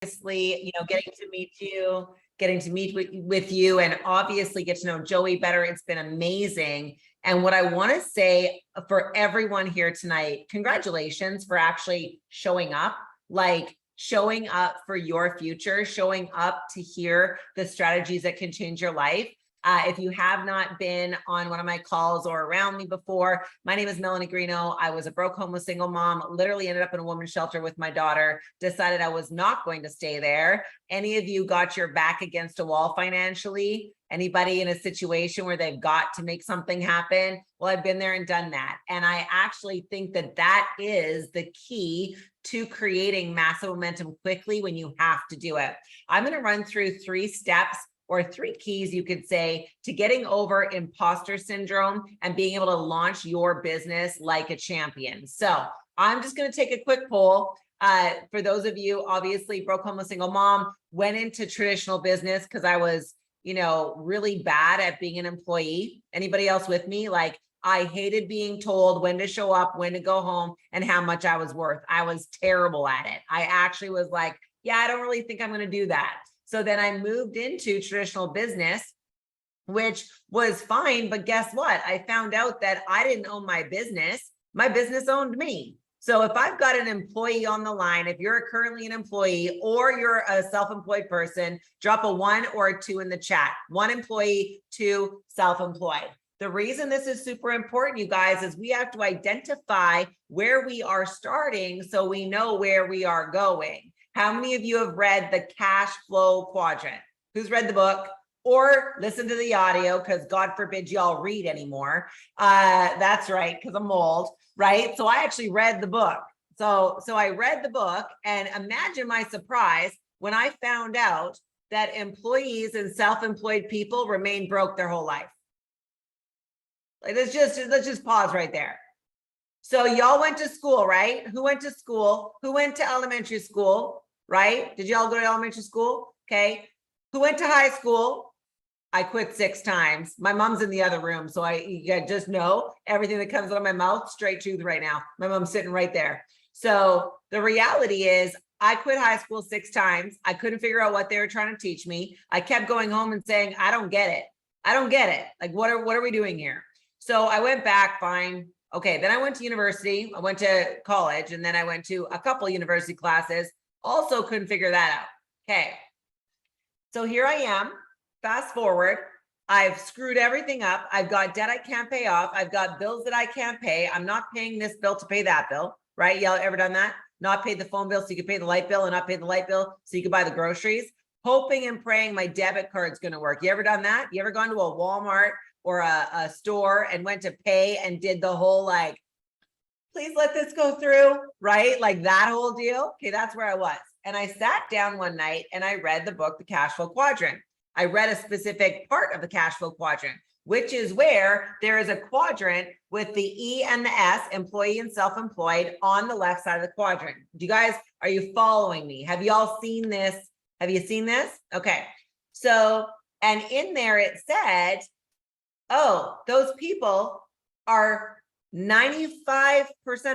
obviously, getting to meet with you and obviously get to know Joey better. It's been amazing. And what I want to say for everyone here tonight, congratulations for actually showing up, like showing up for your future, showing up to hear the strategies that can change your life. If you have not been on one of my calls or around me before, my name is Melanie Greenough. I was a broke, homeless, single mom, literally ended up in a women's shelter with my daughter, decided I was not going to stay there. Any of you got your back against a wall financially? Anybody in a situation where they've got to make something happen? Well, I've been there and done that. And I actually think that that is the key to creating massive momentum quickly when you have to do it. I'm going to run through 3 steps or 3 keys, you could say, to getting over imposter syndrome and being able to launch your business like a champion. So I'm just going to take a quick poll. For those of you, obviously, broke, homeless, single mom, went into traditional business because I was, really bad at being an employee. Anybody else with me? Like, I hated being told when to show up, when to go home, and how much I was worth. I was terrible at it. I actually was like, yeah, I don't really think I'm going to do that. So then I moved into traditional business, which was fine. But guess what? I found out that I didn't own my business. My business owned me. So if I've got an employee on the line, if you're currently an employee or you're a self-employed person, drop a 1 or a 2 in the chat. 1 employee, 2 self-employed. The reason this is super important, you guys, is we have to identify where we are starting so we know where we are going. How many of you have read the cash flow quadrant? Who's read the book or listen to the audio? Because God forbid y'all read anymore. That's right, because I'm old, right? So I actually read the book. So I read the book, and imagine my surprise when I found out that employees and self-employed people remain broke their whole life. Like, let's just pause right there. So y'all went to school, right? Who went to school? Who went to elementary school? Right? Did y'all go to elementary school? Okay. Who went to high school? I quit 6 times. My mom's in the other room. So you just know everything that comes out of my mouth, straight truth right now. My mom's sitting right there. So the reality is I quit high school 6 times. I couldn't figure out what they were trying to teach me. I kept going home and saying, I don't get it. I don't get it. Like, what are we doing here? So I went back, fine. Okay. Then I went to university. I went to college, and then I went to a couple university classes. Also couldn't figure that out. Okay. So here I am. Fast forward. I've screwed everything up. I've got debt I can't pay off. I've got bills that I can't pay. I'm not paying this bill to pay that bill, right? Y'all ever done that? Not paid the phone bill so you could pay the light bill, and not pay the light bill so you could buy the groceries. Hoping and praying my debit card's going to work. You ever done that? You ever gone to a Walmart or a store and went to pay and did the whole like, please let this go through, right? Like that whole deal. Okay, that's where I was. And I sat down one night and I read the book, The Cash Flow Quadrant. I read a specific part of the cash flow quadrant, which is where there is a quadrant with the E and the S, employee and self-employed, on the left side of the quadrant. Do you guys, are you following me? Have y'all seen this? Have you seen this? Okay. So, and in there it said, oh, those people are 95%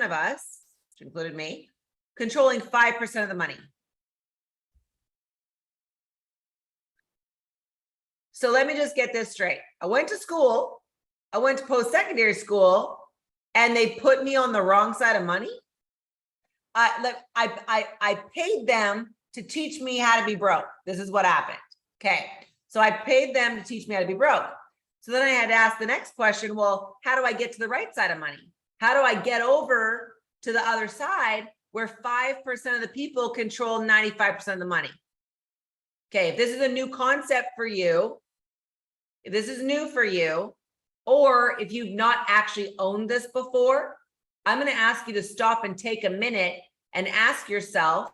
of us, which included me, controlling 5% of the money. So let me just get this straight. I went to school, I went to post-secondary school, and they put me on the wrong side of money. I paid them to teach me how to be broke. This is what happened. Okay. So I paid them to teach me how to be broke. So then I had to ask the next question, well, how do I get to the right side of money? How do I get over to the other side where 5% of the people control 95% of the money? Okay, if this is a new concept for you, if this is new for you, or if you've not actually owned this before, I'm going to ask you to stop and take a minute and ask yourself,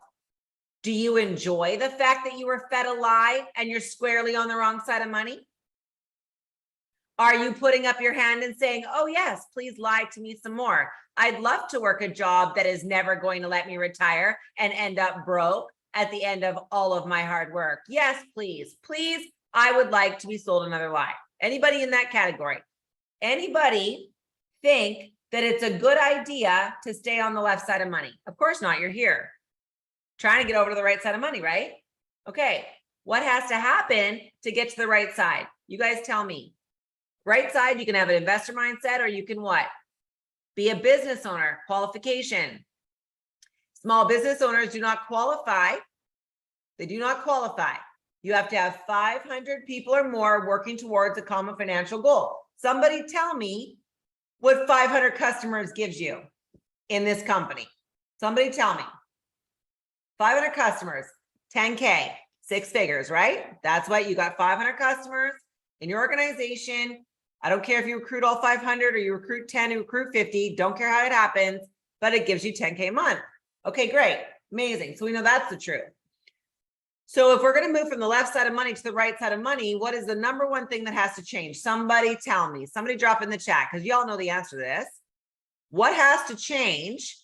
do you enjoy the fact that you were fed a lie and you're squarely on the wrong side of money? Are you putting up your hand and saying, oh yes, please lie to me some more? I'd love to work a job that is never going to let me retire and end up broke at the end of all of my hard work. Yes, please, please. I would like to be sold another lie. Anybody in that category? Anybody think that it's a good idea to stay on the left side of money? Of course not, you're here. Trying to get over to the right side of money, right? Okay. What has to happen to get to the right side? You guys tell me. Right side, you can have an investor mindset, or you can what? Be a business owner. Qualification. Small business owners do not qualify. They do not qualify. You have to have 500 people or more working towards a common financial goal. Somebody tell me what 500 customers gives you in this company. Somebody tell me. 500 customers, 10K, 6 figures, right? That's what you got. 500 customers in your organization. I don't care if you recruit all 500 or you recruit 10, you recruit 50, don't care how it happens, but it gives you 10K a month. Okay, great. Amazing. So we know that's the truth. So if we're going to move from the left side of money to the right side of money, what is the number one thing that has to change? Somebody tell me. Somebody drop in the chat, because y'all know the answer to this. What has to change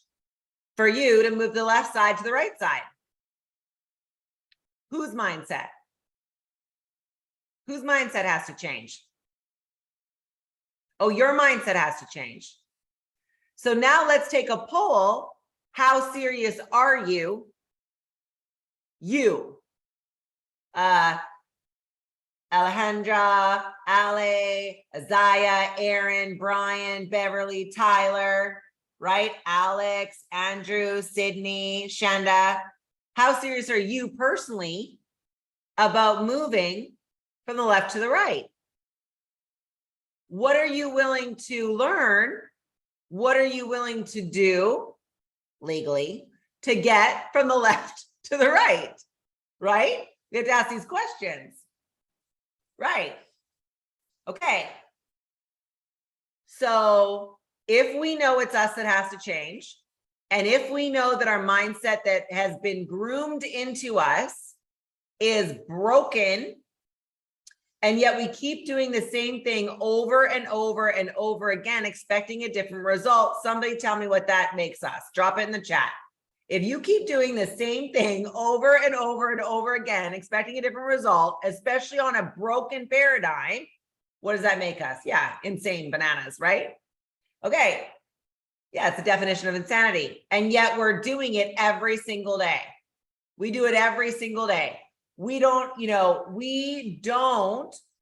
for you to move the left side to the right side? Whose mindset? Whose mindset has to change? Oh, your mindset has to change. So now let's take a poll. How serious are you? You. Alejandra, Ale, Isaiah, Aaron, Brian, Beverly, Tyler, right? Alex, Andrew, Sydney, Shanda. How serious are you personally about moving from the left to the right? What are you willing to learn? What are you willing to do legally to get from the left to the right? Right? We have to ask these questions. Right. Okay. So if we know it's us that has to change, and if we know that our mindset that has been groomed into us is broken, and yet we keep doing the same thing over and over and over again, expecting a different result, somebody tell me what that makes us. Drop it in the chat. If you keep doing the same thing over and over and over again, expecting a different result, especially on a broken paradigm, what does that make us? Yeah, insane bananas, right? Okay. Yeah, it's the definition of insanity. And yet we're doing it every single day. We do it every single day. We don't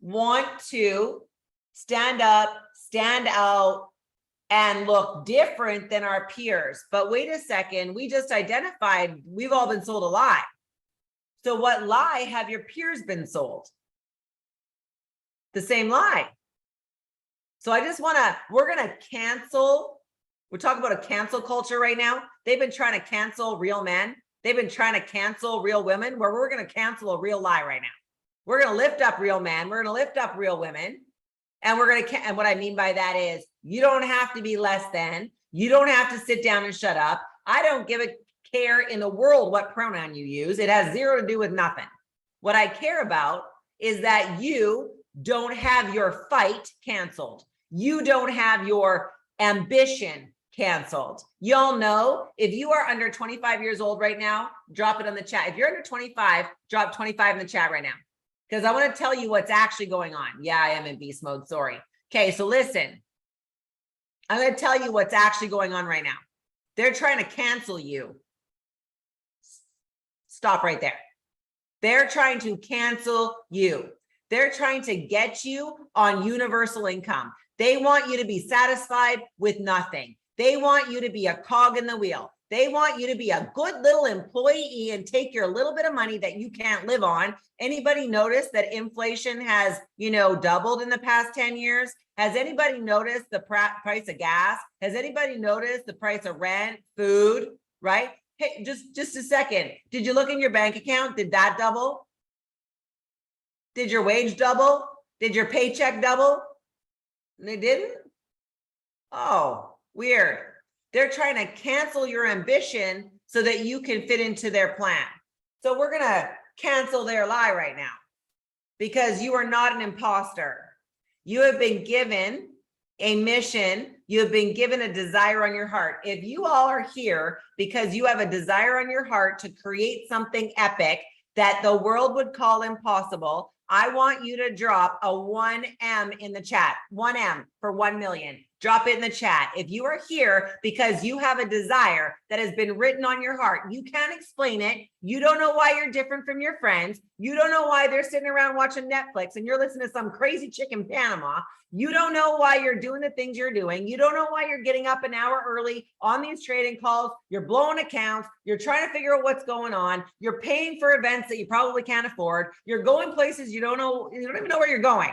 want to stand up, stand out, and look different than our peers. But wait a second, we just identified we've all been sold a lie. So what lie have your peers been sold? The same lie. So we're gonna cancel. We're talking about a cancel culture right now. They've been trying to cancel real men. They've been trying to cancel real women, where we're gonna cancel a real lie right now. We're gonna lift up real men. We're gonna lift up real women. And and what I mean by that is, you don't have to be less than, you don't have to sit down and shut up. I don't give a care in the world what pronoun you use. It has zero to do with nothing. What I care about is that you don't have your fight canceled. You don't have your ambition canceled. Y'all know, if you are under 25 years old right now, drop it on the chat. If you're under 25, drop 25 in the chat right now, because I want to tell you what's actually going on. Yeah, I am in beast mode. Sorry. Okay, so listen. I'm going to tell you what's actually going on right now. They're trying to cancel you. Stop right there. They're trying to cancel you. They're trying to get you on universal income. They want you to be satisfied with nothing. They want you to be a cog in the wheel. They want you to be a good little employee and take your little bit of money that you can't live on. Anybody notice that inflation has, doubled in the past 10 years? Has anybody noticed the price of gas? Has anybody noticed the price of rent, food, right? Hey, just a second. Did you look in your bank account? Did that double? Did your wage double? Did your paycheck double? They didn't? Oh, weird. They're trying to cancel your ambition so that you can fit into their plan. So we're going to cancel their lie right now, because you are not an imposter. You have been given a mission. You have been given a desire on your heart. If you all are here because you have a desire on your heart to create something epic that the world would call impossible, I want you to drop a 1M in the chat. 1M for 1 million. Drop it in the chat. If you are here because you have a desire that has been written on your heart, you can't explain it. You don't know why you're different from your friends. You don't know why they're sitting around watching Netflix and you're listening to some crazy chick in Panama. You don't know why you're doing the things you're doing. You don't know why you're getting up an hour early on these trading calls. You're blowing accounts. You're trying to figure out what's going on. You're paying for events that you probably can't afford. You're going places you don't know. You don't even know where you're going.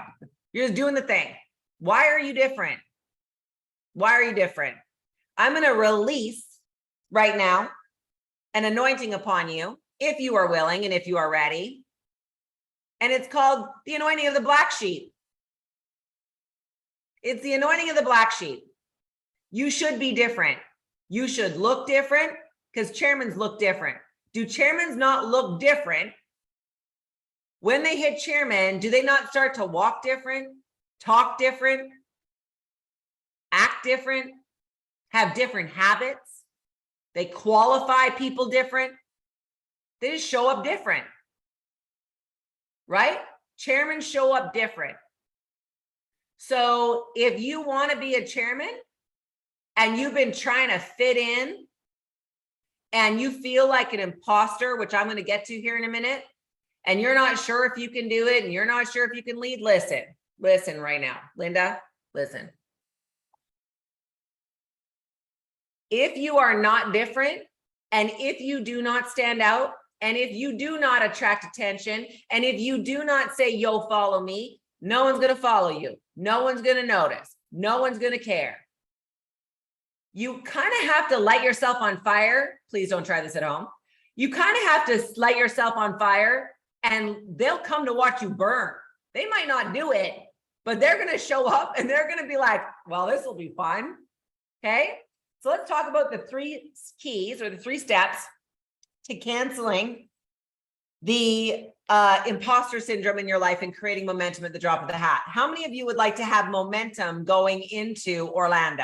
You're just doing the thing. Why are you different? Why are you different? I'm going to release right now an anointing upon you, if you are willing and if you are ready. And it's called the anointing of the black sheep. It's the anointing of the black sheep. You should be different. You should look different because chairmans look different. Do chairmans not look different? When they hit chairman, do they not start to walk different, talk different, act different, have different habits? They qualify people different. They just show up different, right? Chairmen show up different. So if you want to be a chairman and you've been trying to fit in and you feel like an imposter, which I'm going to get to here in a minute, and you're not sure if you can do it and you're not sure if you can lead, listen right now. Linda, listen. If you are not different, and if you do not stand out, and if you do not attract attention, and if you do not say, yo, follow me, no one's going to follow you. No one's going to notice. No one's going to care. You kind of have to light yourself on fire. Please don't try this at home. You kind of have to light yourself on fire and they'll come to watch you burn. They might not do it, but they're going to show up and they're going to be like, well, this will be fun. Okay. So let's talk about the 3 keys or the 3 steps to canceling the imposter syndrome in your life and creating momentum at the drop of the hat. How many of you would like to have momentum going into Orlando?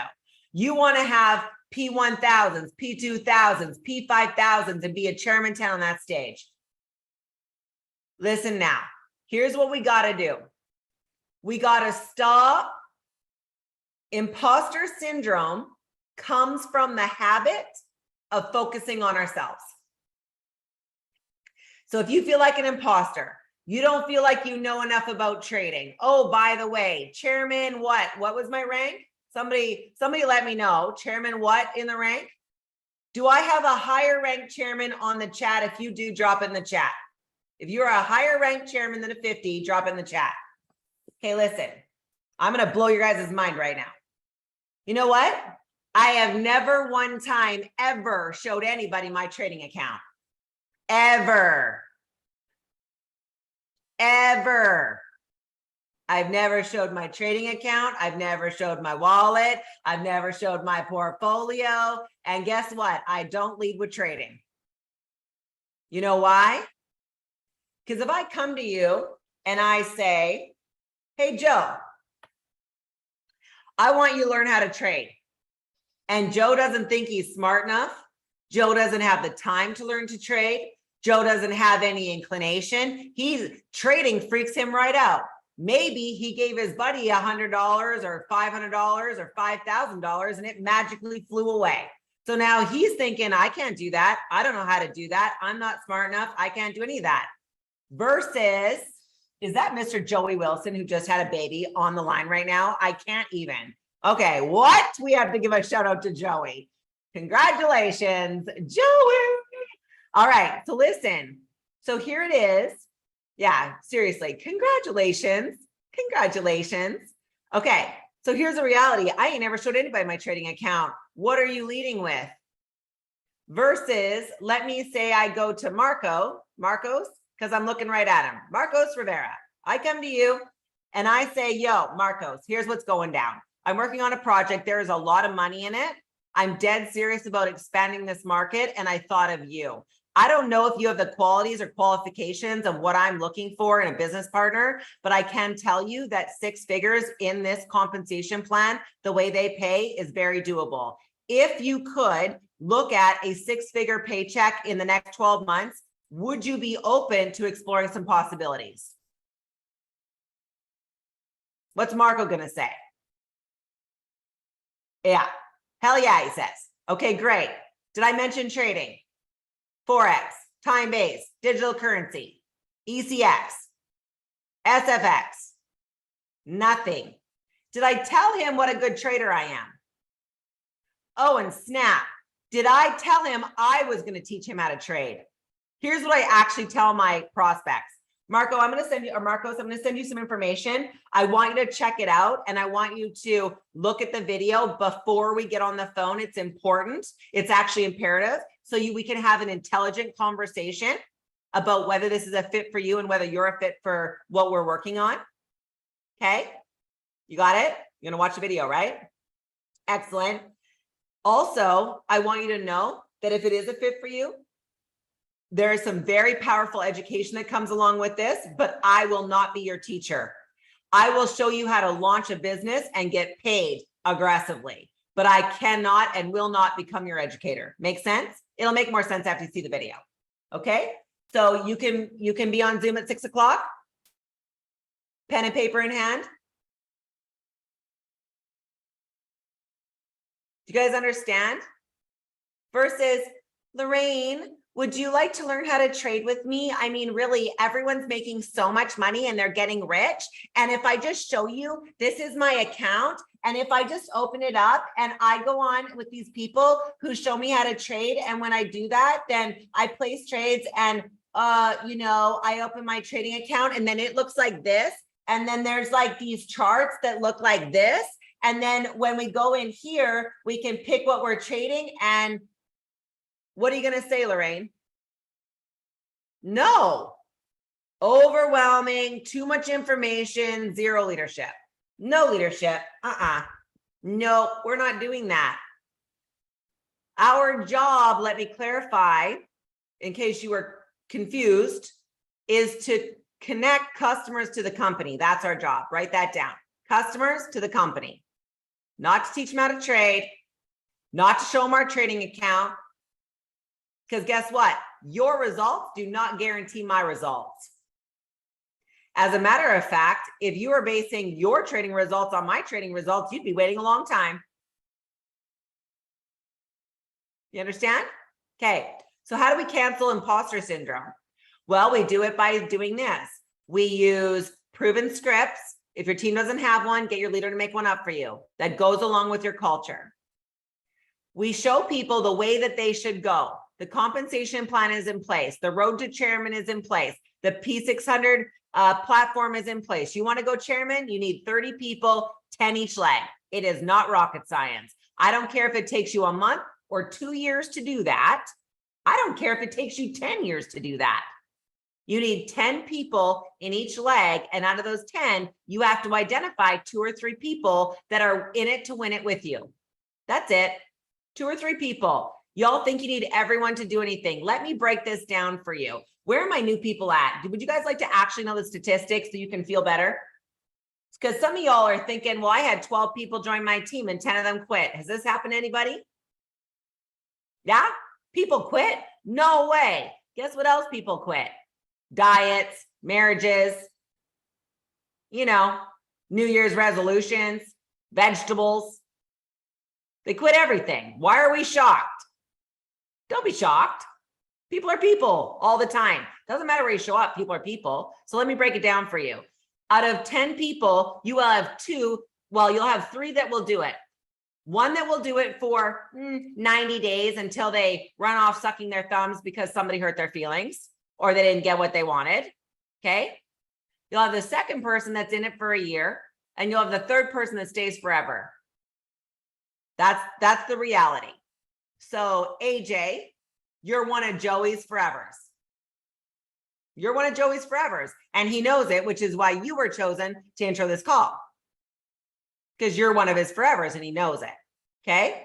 You want to have P1000s, P2000s, P5000s, and be a chairman town on that stage. Listen now, here's what we got to do. We got to stop. Imposter syndrome comes from the habit of focusing on ourselves. So if you feel like an imposter, you don't feel like you know enough about trading. Oh, by the way, chairman, what was my rank? Somebody let me know. Chairman, what in the rank? Do I have a higher ranked chairman on the chat? If you do, drop it in the chat. If you're a higher ranked chairman than a 50, drop it in the chat. Okay, listen, I'm going to blow your guys' mind right now. You know what? I have never one time ever showed anybody my trading account. Ever. I've never showed my trading account. I've never showed my wallet. I've never showed my portfolio. And guess what? I don't lead with trading. You know why? Because if I come to you and I say, hey, Joe, I want you to learn how to trade. And Joe doesn't think he's smart enough. Joe doesn't have the time to learn to trade. Joe doesn't have any inclination. Trading freaks him right out. Maybe he gave his buddy $100 or $500 or $5,000 and it magically flew away. So now he's thinking, I can't do that. I don't know how to do that. I'm not smart enough. I can't do any of that. Versus, is that Mr. Joey Wilson who just had a baby on the line right now? I can't even. Okay, what? We have to give a shout out to Joey. Congratulations, Joey. All right, so listen. So here it is. Yeah, seriously, congratulations. Okay, so here's the reality. I ain't never showed anybody my trading account. What are you leading with? Versus, let me say I go to Marcos, because I'm looking right at him. Marcos Rivera. I come to you and I say, yo, Marcos, here's what's going down. I'm working on a project. There is a lot of money in it. I'm dead serious about expanding this market. And I thought of you. I don't know if you have the qualities or qualifications of what I'm looking for in a business partner, but I can tell you that 6 figures in this compensation plan, the way they pay is very doable. If you could look at a 6-figure paycheck in the next 12 months, would you be open to exploring some possibilities? What's Marco going to say? Yeah. Hell yeah, he says. Okay, great. Did I mention trading? Forex, time-based, digital currency, ECX, SFX, nothing. Did I tell him what a good trader I am? Oh, and snap. Did I tell him I was going to teach him how to trade? Here's what I actually tell my prospects. Marco, I'm going to send you, or Marcos, I'm going to send you some information. I want you to check it out. And I want you to look at the video before we get on the phone. It's important. It's actually imperative. So we can have an intelligent conversation about whether this is a fit for you and whether you're a fit for what we're working on. Okay. You got it? You're going to watch the video, right? Excellent. Also, I want you to know that if it is a fit for you, there is some very powerful education that comes along with this, but I will not be your teacher. I will show you how to launch a business and get paid aggressively, but I cannot and will not become your educator. Make sense? It'll make more sense after you see the video. Okay. So you can be on Zoom at 6 o'clock, pen and paper in hand. Do you guys understand? Versus, Lorraine, would you like to learn how to trade with me? I mean, really, everyone's making so much money and they're getting rich. And if I just show you, this is my account. And if I just open it up and I go on with these people who show me how to trade. And when I do that, then I place trades and, I open my trading account and then it looks like this. And then there's like these charts that look like this. And then when we go in here, we can pick what we're trading. And what are you going to say, Lorraine? No. Overwhelming, too much information, zero leadership. No leadership. No, we're not doing that. Our job, let me clarify, in case you were confused, is to connect customers to the company. That's our job. Write that down. Customers to the company. Not to teach them how to trade, not to show them our trading account. Because guess what? Your results do not guarantee my results. As a matter of fact, if you are basing your trading results on my trading results, you'd be waiting a long time. You understand? Okay. So how do we cancel imposter syndrome? Well, we do it by doing this. We use proven scripts. If your team doesn't have one, get your leader to make one up for you that goes along with your culture. We show people the way that they should go. The compensation plan is in place. The road to chairman is in place. The P600 platform is in place. You want to go chairman? You need 30 people, 10 each leg. It is not rocket science. I don't care if it takes you a month or 2 years to do that. I don't care if it takes you 10 years to do that. You need 10 people in each leg. And out of those 10, you have to identify 2 or 3 people that are in it to win it with you. That's it. 2 or 3 people. Y'all think you need everyone to do anything. Let me break this down for you. Where are my new people at? Would you guys like to actually know the statistics so you can feel better? Because some of y'all are thinking, well, I had 12 people join my team and 10 of them quit. Has this happened to anybody? Yeah? People quit? No way. Guess what else people quit? Diets, marriages, New Year's resolutions, vegetables. They quit everything. Why are we shocked? Don't be shocked. People are people all the time. Doesn't matter where you show up, people are people. So let me break it down for you. Out of 10 people, you will have 2, well, you'll have 3 that will do it. 1 that will do it for 90 days until they run off sucking their thumbs because somebody hurt their feelings or they didn't get what they wanted. Okay. You'll have the second person that's in it for a year, and you'll have the third person that stays forever. That's the reality. So AJ, you're one of Joey's forevers. You're one of Joey's forevers, and he knows it, which is why you were chosen to intro this call, because you're one of his forevers and he knows it. Okay.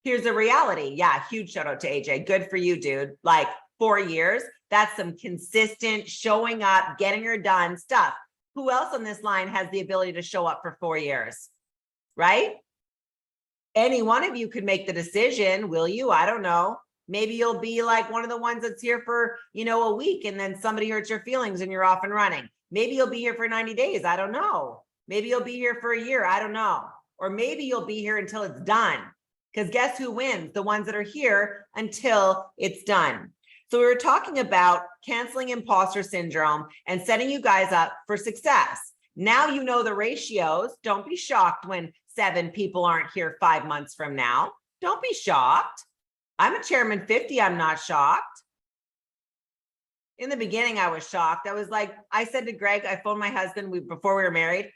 Here's the reality. Yeah. Huge shout out to AJ. Good for you, dude. Like 4 years. That's some consistent showing up, getting her done stuff. Who else on this line has the ability to show up for 4 years? Right? Any one of you could make the decision. Will you? I don't know. Maybe you'll be like one of the ones that's here for, a week, and then somebody hurts your feelings and you're off and running. Maybe you'll be here for 90 days. I don't know. Maybe you'll be here for a year. I don't know. Or maybe you'll be here until it's done. Because guess who wins? The ones that are here until it's done. So we were talking about canceling imposter syndrome and setting you guys up for success. Now you know the ratios. Don't be shocked when 7 people aren't here 5 months from now. Don't be shocked. I'm a chairman 50. I'm not shocked. In the beginning, I was shocked. I was like, I said to Greg, I phoned my husband before we were married,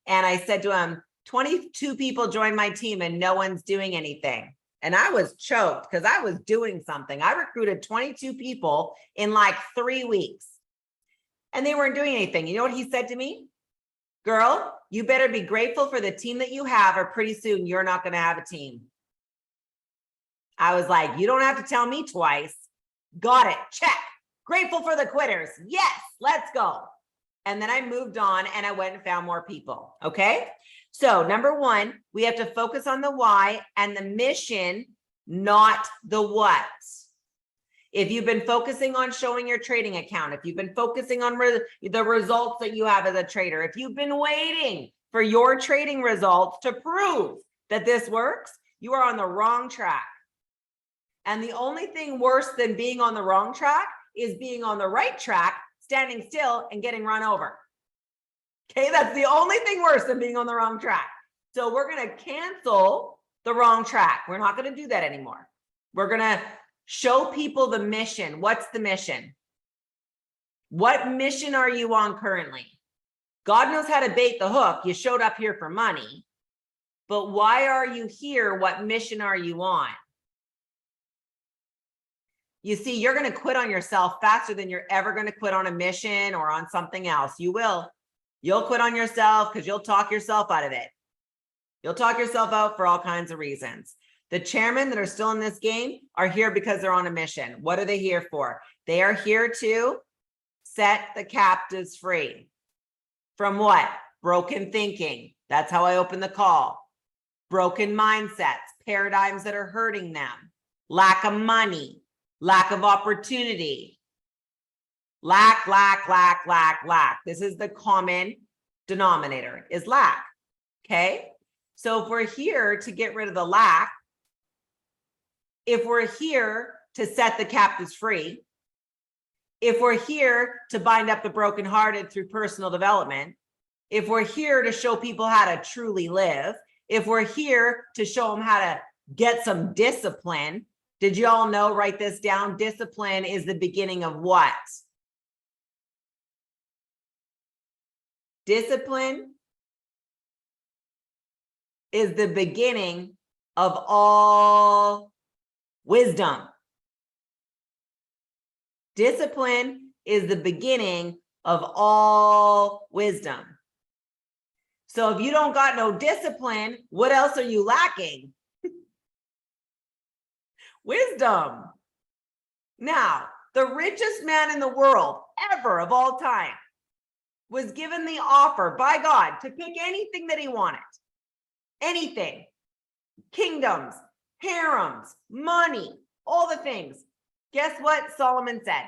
and I said to him, 22 people joined my team and no one's doing anything. And I was choked because I was doing something. I recruited 22 people in like 3 weeks and they weren't doing anything. You know what he said to me? Girl, you better be grateful for the team that you have, or pretty soon you're not going to have a team. I was like, you don't have to tell me twice. Got it. Check. Grateful for the quitters. Yes, let's go. And then I moved on and I went and found more people. Okay. So number 1, we have to focus on the why and the mission, not the what. If you've been focusing on showing your trading account, if you've been focusing on the results that you have as a trader, if you've been waiting for your trading results to prove that this works, you are on the wrong track. And the only thing worse than being on the wrong track is being on the right track, standing still and getting run over. Okay, that's the only thing worse than being on the wrong track. So we're going to cancel the wrong track. We're not going to do that anymore. We're going to show people the mission. What's the mission? What mission are you on currently? God knows how to bait the hook. You showed up here for money, but why are you here? What mission are you on? You see, you're going to quit on yourself faster than you're ever going to quit on a mission or on something else. You will. You'll quit on yourself because you'll talk yourself out of it. You'll talk yourself out for all kinds of reasons. The chairmen that are still in this game are here because they're on a mission. What are they here for? They are here to set the captives free. From what? Broken thinking. That's how I open the call. Broken mindsets, paradigms that are hurting them. Lack of money, lack of opportunity. Lack. This is the common denominator, is lack. Okay. So if we're here to get rid of the lack, if we're here to set the captives free, if we're here to bind up the brokenhearted through personal development, if we're here to show people how to truly live, if we're here to show them how to get some discipline, did you all know, write this down, discipline is the beginning of what? Discipline is the beginning of all wisdom. Discipline is the beginning of all wisdom. So if you don't got no discipline, what else are you lacking? Wisdom. Now, the richest man in the world ever of all time was given the offer by God to pick anything that he wanted. Anything. Kingdoms, harems, money, all the things. Guess what Solomon said?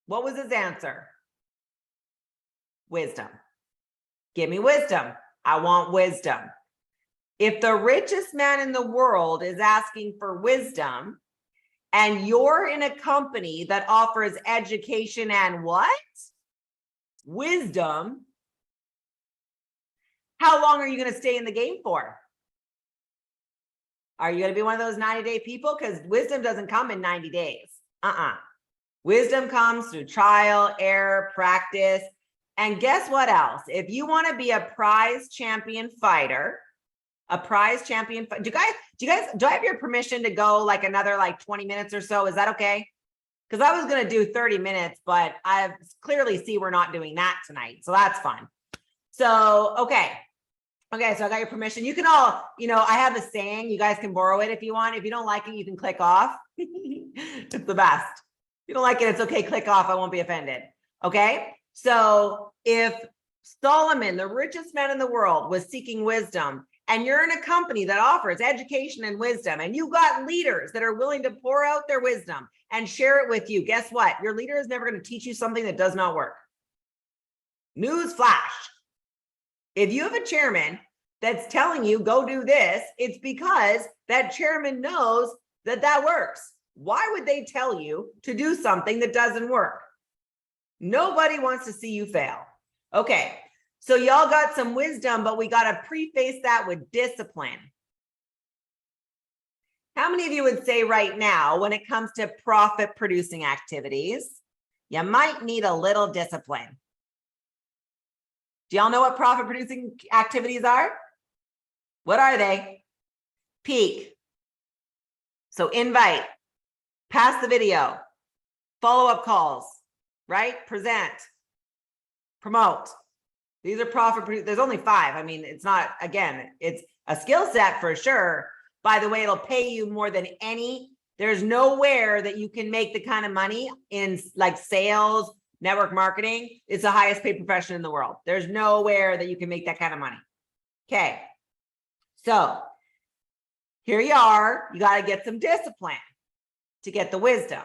What was his answer? Wisdom. Give me wisdom. I want wisdom. If the richest man in the world is asking for wisdom, and you're in a company that offers education and what? Wisdom, how long are you going to stay in the game for? Are you going to be one of those 90-day people? Because wisdom doesn't come in 90 days. Wisdom comes through trial, error, practice. And guess what else? If you want to be a prize champion fighter, do I have your permission to go like another 20 minutes or so? Is that okay? Because I was going to do 30 minutes, but I clearly see we're not doing that tonight. So that's fine. So, okay. Okay. So I got your permission. You can all, I have a saying, you guys can borrow it if you want. If you don't like it, you can click off. It's the best. If you don't like it, it's okay. Click off. I won't be offended. Okay. So if Solomon, the richest man in the world, was seeking wisdom, and you're in a company that offers education and wisdom, and you got leaders that are willing to pour out their wisdom and share it with you, guess what? Your leader is never going to teach you something that does not work. News flash. If you have a chairman that's telling you go do this, it's because that chairman knows that that works. Why would they tell you to do something that doesn't work? Nobody wants to see you fail. Okay, so y'all got some wisdom, but we got to preface that with discipline. How many of you would say right now, when it comes to profit producing activities, you might need a little discipline? Do y'all know what profit producing activities are? What are they? Peak. So invite, pass the video, follow-up calls, right? Present, promote. These are profit producing. There's only 5. I mean, it's not, again, it's a skill set for sure. By the way, it'll pay you more than any. There's nowhere that you can make the kind of money in like sales, network marketing. It's the highest paid profession in the world. There's nowhere that you can make that kind of money. Okay. So here you are. You got to get some discipline to get the wisdom.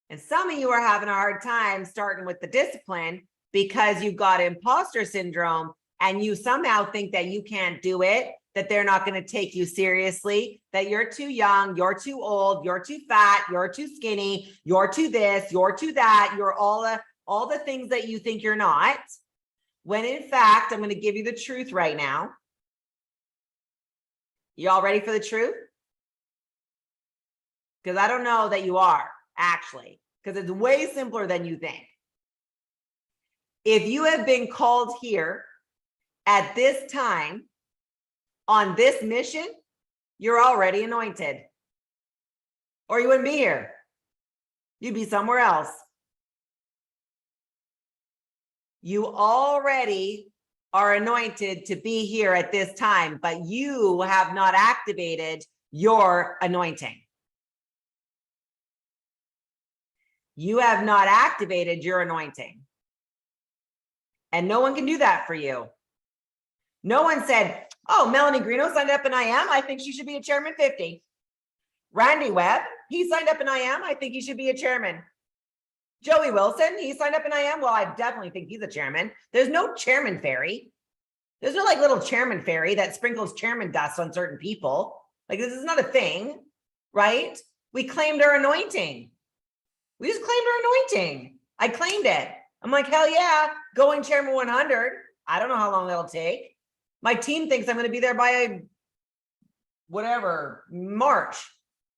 And some of you are having a hard time starting with the discipline because you've got imposter syndrome and you somehow think that you can't do it, that they're not going to take you seriously, that you're too young, you're too old, you're too fat, you're too skinny, you're too this, you're too that, you're all the things that you think you're not. When in fact, I'm going to give you the truth right now. Y'all ready for the truth? Because I don't know that you are, actually, because it's way simpler than you think. If you have been called here at this time on this mission, you're already anointed. Or you wouldn't be here. You'd be somewhere else. You already are anointed to be here at this time, but you have not activated your anointing. You have not activated your anointing. And no one can do that for you. No one said, oh, Melanie Greenough signed up in IM. I think she should be a chairman 50. Randy Webb, he signed up in IM. I think he should be a chairman. Joey Wilson, he signed up in IM. Well, I definitely think he's a chairman. There's no chairman fairy. There's no like little chairman fairy that sprinkles chairman dust on certain people. Like this is not a thing, right? We claimed our anointing. We just claimed our anointing. I claimed it. I'm like, hell yeah, going chairman 100. I don't know how long that'll take. My team thinks I'm going to be there by whatever, March.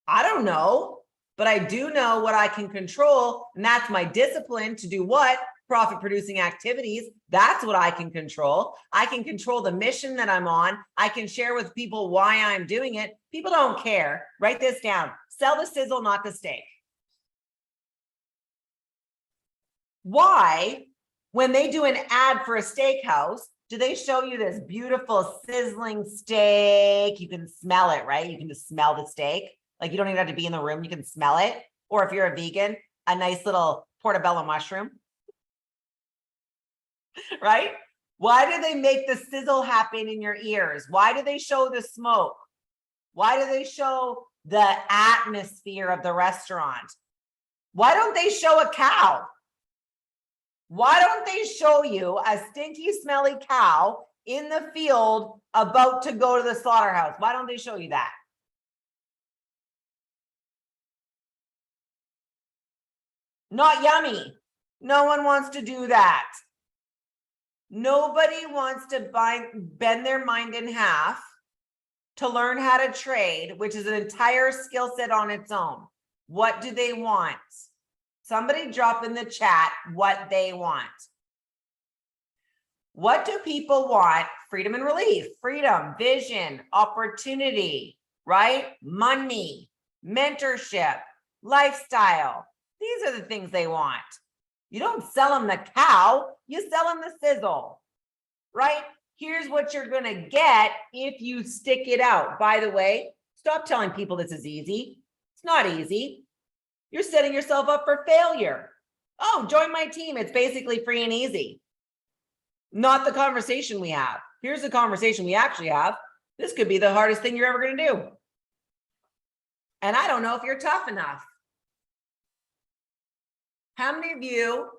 I don't know, but I do know what I can control. And that's my discipline to do what? Profit producing activities. That's what I can control. I can control the mission that I'm on. I can share with people why I'm doing it. People don't care. Write this down. Sell the sizzle, not the steak. Why, when they do an ad for a steakhouse, do they show you this beautiful sizzling steak? You can smell it, right? You can just smell the steak. Like you don't even have to be in the room. You can smell it. Or if you're a vegan, a nice little portobello mushroom, right? Why do they make the sizzle happen in your ears? Why do they show the smoke? Why do they show the atmosphere of the restaurant? Why don't they show a cow? Why don't they show you a stinky, smelly cow in the field about to go to the slaughterhouse? Why don't they show you that? Not yummy. No one wants to do that. Nobody wants to bend their mind in half to learn how to trade, which is an entire skill set on its own. What do they want? Somebody drop in the chat what they want. What do people want? Freedom and relief, freedom, vision, opportunity, right? Money, mentorship, lifestyle. These are the things they want. You don't sell them the cow, you sell them the sizzle, right? Here's what you're going to get if you stick it out. By the way, stop telling people this is easy. It's not easy. You're setting yourself up for failure. Oh, join my team. It's basically free and easy. Not the conversation we have. Here's the conversation we actually have. This could be the hardest thing you're ever going to do. And I don't know if you're tough enough. How many of you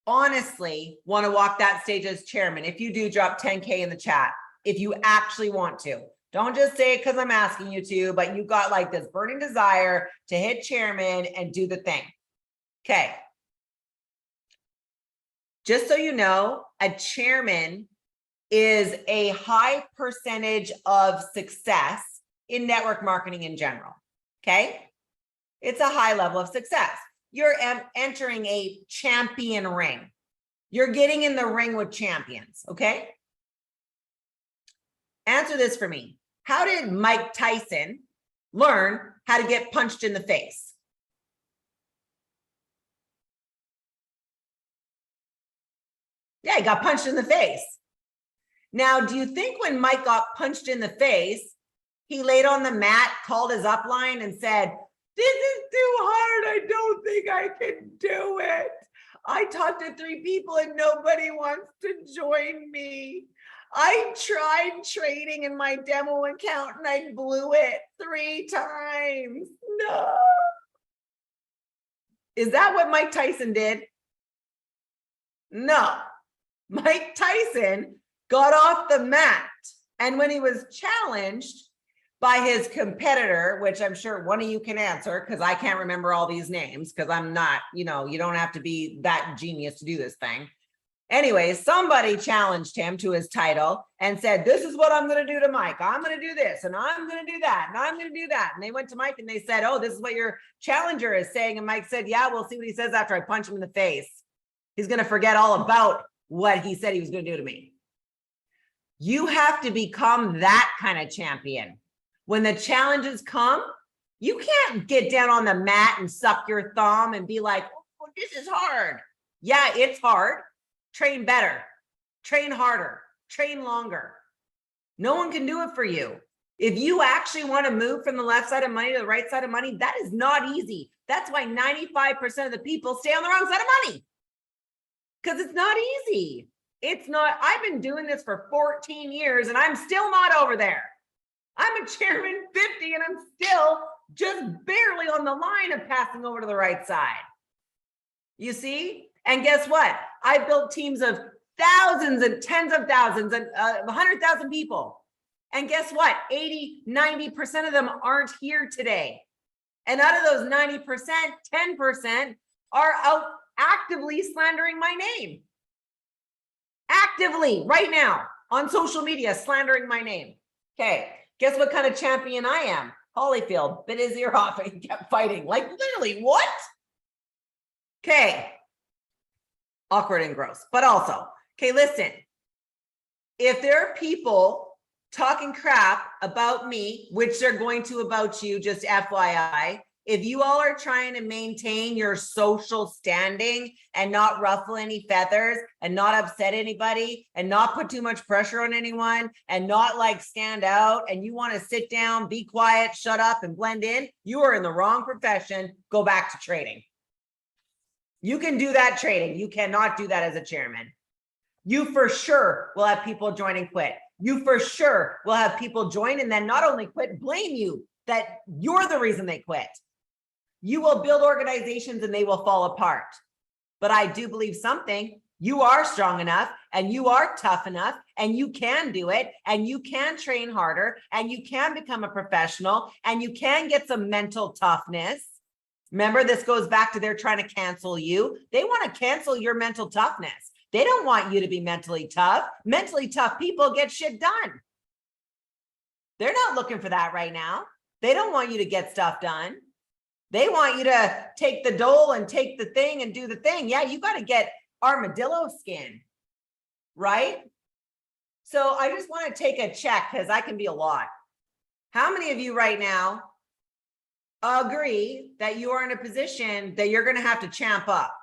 honestly want to walk that stage as chairman, if you do, drop 10K in the chat. If you actually want to, don't just say it because I'm asking you to, but you got like this burning desire to hit chairman and do the thing. Okay. Just so you know, a chairman is a high percentage of success in network marketing in general. Okay. It's a high level of success. You're entering a champion ring. You're getting in the ring with champions. Okay. Answer this for me. How did Mike Tyson learn how to get punched in the face? Yeah, he got punched in the face. Now, do you think when Mike got punched in the face, he laid on the mat, called his upline and said, "This is too hard. I don't think I can do it. I talked to 3 people and nobody wants to join me. I tried trading in my demo account and I blew it 3 times. No." Is that what Mike Tyson did? No. Mike Tyson got off the mat. And when he was challenged by his competitor, which I'm sure one of you can answer because I can't remember all these names because I'm not, you don't have to be that genius to do this thing. Anyway, somebody challenged him to his title and said, "This is what I'm going to do to Mike. I'm going to do this and I'm going to do that and I'm going to do that." And they went to Mike and they said, "Oh, this is what your challenger is saying." And Mike said, "Yeah, we'll see what he says after I punch him in the face. He's going to forget all about what he said he was going to do to me." You have to become that kind of champion. When the challenges come, you can't get down on the mat and suck your thumb and be like, "Oh, this is hard." Yeah, it's hard. Train better, train harder, train longer. No one can do it for you. If you actually want to move from the left side of money to the right side of money, that is not easy. That's why 95% of the people stay on the wrong side of money. Because it's not easy. It's not. I've been doing this for 14 years and I'm still not over there. I'm a chairman 50 and I'm still just barely on the line of passing over to the right side. You see? And guess what? I built teams of thousands and tens of thousands and 100,000 people. And guess what? 80, 90% of them aren't here today. And out of those 90%, 10% are out actively slandering my name. Actively, right now, on social media, slandering my name. Okay, guess what kind of champion I am? Holyfield bit his ear off and kept fighting. Like, literally, what? Okay. Awkward and gross, but also, okay, listen, if there are people talking crap about me, which they're going to about you, just FYI, if you all are trying to maintain your social standing and not ruffle any feathers and not upset anybody and not put too much pressure on anyone and not like stand out and you want to sit down, be quiet, shut up and blend in, you are in the wrong profession. Go back to trading. You can do that trading. You cannot do that as a chairman. You for sure will have people join and quit. You for sure will have people join and then not only quit, blame you that you're the reason they quit. You will build organizations and they will fall apart. But I do believe something. You are strong enough and you are tough enough and you can do it and you can train harder and you can become a professional and you can get some mental toughness. Remember, this goes back to they're trying to cancel you. They want to cancel your mental toughness. They don't want you to be mentally tough. Mentally tough people get shit done. They're not looking for that right now. They don't want you to get stuff done. They want you to take the dole and take the thing and do the thing. Yeah, you got to get armadillo skin, right? So I just want to take a check because I can be a lot. How many of you right now agree that you are in a position that you're going to have to champ up?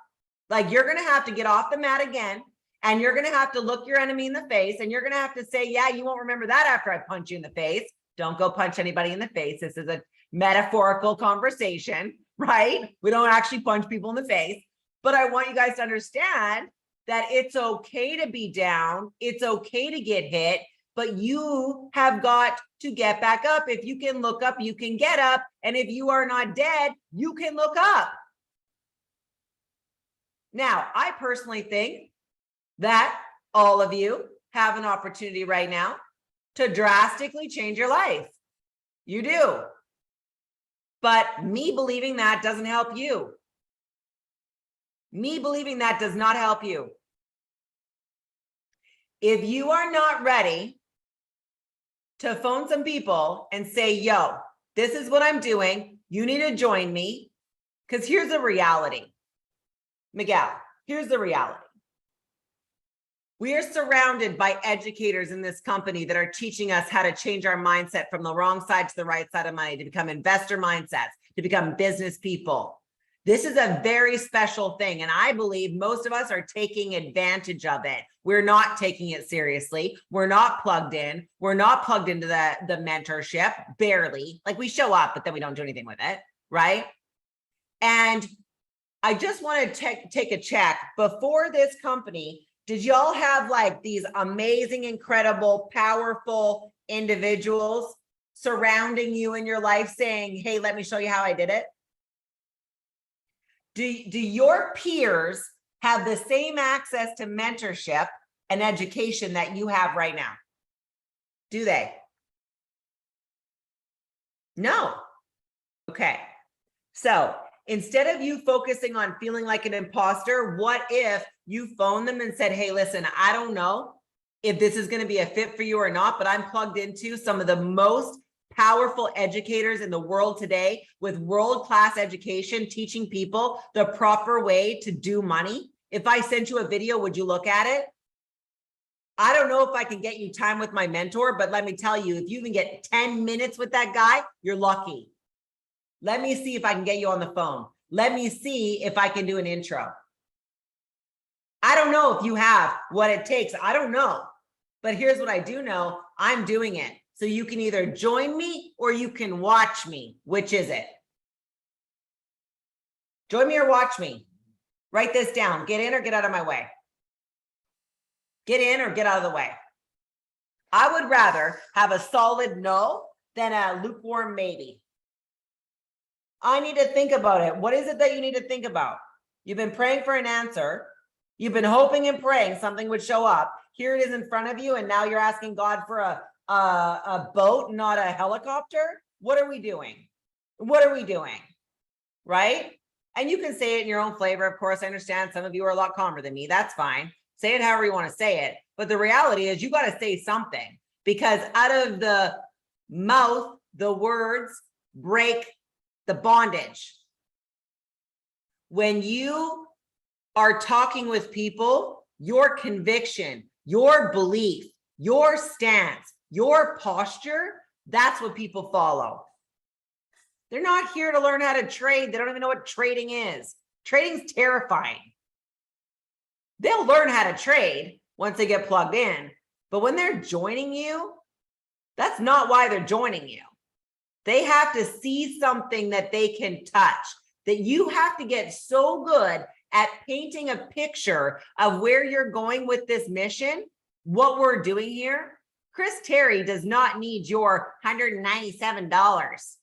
Like you're going to have to get off the mat again and you're going to have to look your enemy in the face and you're going to have to say, "Yeah, you won't remember that after I punch you in the face." Don't go punch anybody in the face. This is a metaphorical conversation, right? We don't actually punch people in the face, but I want you guys to understand that it's okay to be down. It's okay to get hit, but you have got to get back up. If you can look up, you can get up. And if you are not dead, you can look up. Now, I personally think that all of you have an opportunity right now to drastically change your life. You do. But me believing that doesn't help you. Me believing that does not help you. If you are not ready to phone some people and say, yo, this is what I'm doing, you need to join me, because here's the reality. Miguel, here's the reality. We are surrounded by educators in this company that are teaching us how to change our mindset from the wrong side to the right side of money, to become investor mindsets, to become business people. This is a very special thing. And I believe most of us are taking advantage of it. We're not taking it seriously. We're not plugged in. We're not plugged into the mentorship, barely. Like, we show up, but then we don't do anything with it, right? And I just want to take a check. Before this company, did y'all have like these amazing, incredible, powerful individuals surrounding you in your life saying, hey, let me show you how I did it? Do your peers have the same access to mentorship and education that you have right now? Do they? No. Okay. So instead of you focusing on feeling like an imposter, what if you phone them and said, hey, listen, I don't know if this is going to be a fit for you or not, but I'm plugged into some of the most powerful educators in the world today with world-class education, teaching people the proper way to do money. If I sent you a video, would you look at it? I don't know if I can get you time with my mentor, but let me tell you, if you can get 10 minutes with that guy, you're lucky. Let me see if I can get you on the phone. Let me see if I can do an intro. I don't know if you have what it takes. I don't know. But here's what I do know. I'm doing it. So you can either join me or you can watch me. Which is it? Join me or watch me. Write this down. Get in or get out of my way. Get in or get out of the way. I would rather have a solid no than a lukewarm maybe. I need to think about it. What is it that you need to think about? You've been praying for an answer. You've been hoping and praying something would show up. Here it is in front of you, and now you're asking God for a boat, not a helicopter. What are we doing? What are we doing? Right? And you can say it in your own flavor. Of course, I understand some of you are a lot calmer than me. That's fine. Say it however you want to say it. But the reality is you got to say something, because out of the mouth, the words break the bondage. When you are talking with people, your conviction, your belief, your stance, your posture, that's what people follow. They're not here to learn how to trade. They don't even know what trading is. Trading's terrifying. They'll learn how to trade once they get plugged in. But when they're joining you, that's not why they're joining you. They have to see something that they can touch, that you have to get so good at painting a picture of where you're going with this mission, what we're doing here. Chris Terry does not need your $197,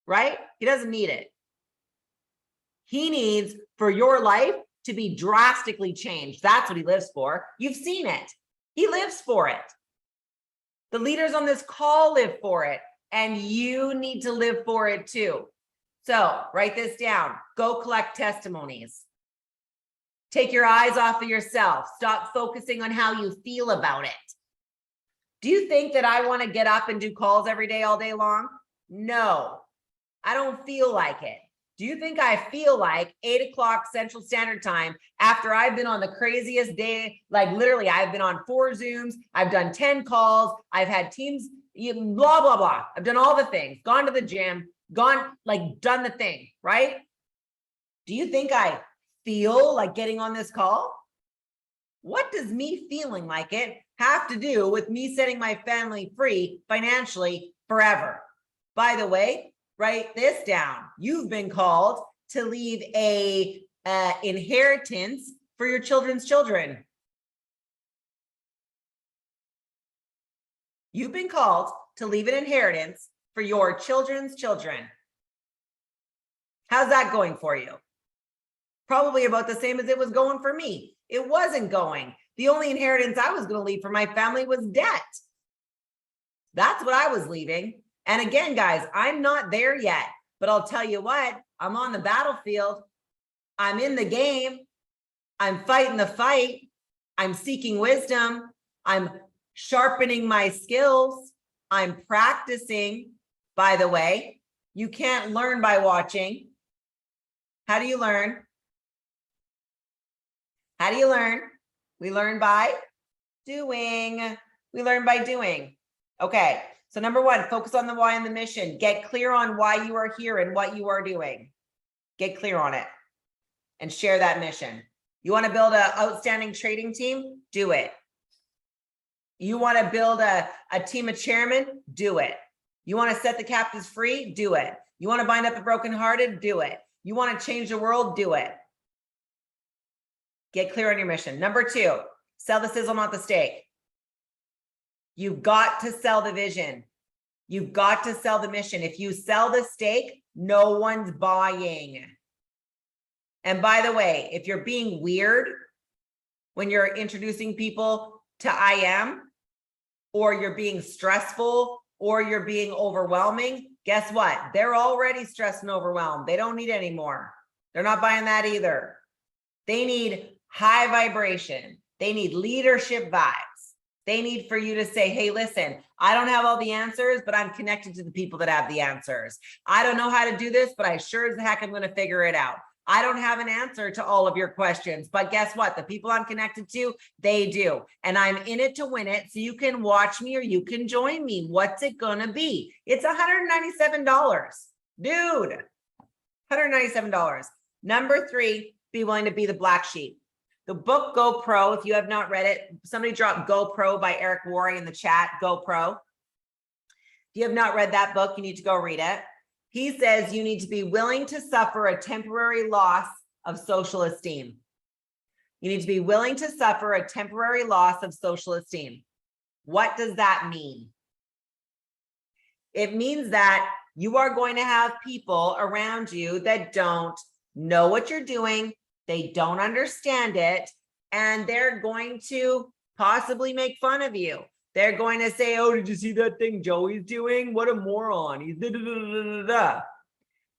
right? He doesn't need it. He needs for your life to be drastically changed. That's what he lives for. You've seen it. He lives for it. The leaders on this call live for it, and you need to live for it too. So write this down. Go collect testimonies. Take your eyes off of yourself. Stop focusing on how you feel about it. Do you think that I want to get up and do calls every day, all day long? No, I don't feel like it. Do you think I feel like 8 o'clock Central Standard Time after I've been on the craziest day? Like literally, I've been on 4 Zooms. I've done 10 calls. I've had teams, blah, blah, blah. I've done all the things, gone to the gym, done the thing, right? Do you think I feel like getting on this call? What does me feeling like it have to do with me setting my family free financially forever? By the way, write this down. You've been called to leave a inheritance for your children's children. You've been called to leave an inheritance for your children's children. How's that going for you? probably about the same as it was going for me. It wasn't going. The only inheritance I was going to leave for my family was debt. That's what I was leaving. And again, guys, I'm not there yet, but I'll tell you what, I'm on the battlefield. I'm in the game. I'm fighting the fight. I'm seeking wisdom. I'm sharpening my skills. I'm practicing. By the way, you can't learn by watching. How do you learn? How do you learn? We learn by doing. We learn by doing. Okay, so number one, focus on the why and the mission. Get clear on why you are here and what you are doing. Get clear on it and share that mission. You want to build an outstanding trading team? Do it. You want to build a team of chairmen? Do it. You want to set the captives free? Do it. You want to bind up the brokenhearted? Do it. You want to change the world? Do it. Get clear on your mission. Number two, sell the sizzle, not the steak. You've got to sell the vision. You've got to sell the mission. If you sell the steak, no one's buying. And by the way, if you're being weird when you're introducing people to IM, or you're being stressful, or you're being overwhelming, guess what? They're already stressed and overwhelmed. They don't need any more. They're not buying that either. They need high vibration. They need leadership vibes. They need for you to say, hey, listen, I don't have all the answers, but I'm connected to the people that have the answers. I don't know how to do this, but I sure as heck I'm going to figure it out. I don't have an answer to all of your questions, but guess what? The people I'm connected to, they do. And I'm in it to win it. So you can watch me or you can join me. What's it going to be? It's $197. Dude, $197. Number three, be willing to be the black sheep. The book GoPro, if you have not read it, somebody dropped GoPro by Eric Worre in the chat, GoPro. If you have not read that book, you need to go read it. He says you need to be willing to suffer a temporary loss of social esteem. You need to be willing to suffer a temporary loss of social esteem. What does that mean? It means that you are going to have people around you that don't know what you're doing. They don't understand it, and they're going to possibly make fun of you. They're going to say, oh, did you see that thing Joey's doing? What a moron. He's da, da, da, da, da, da.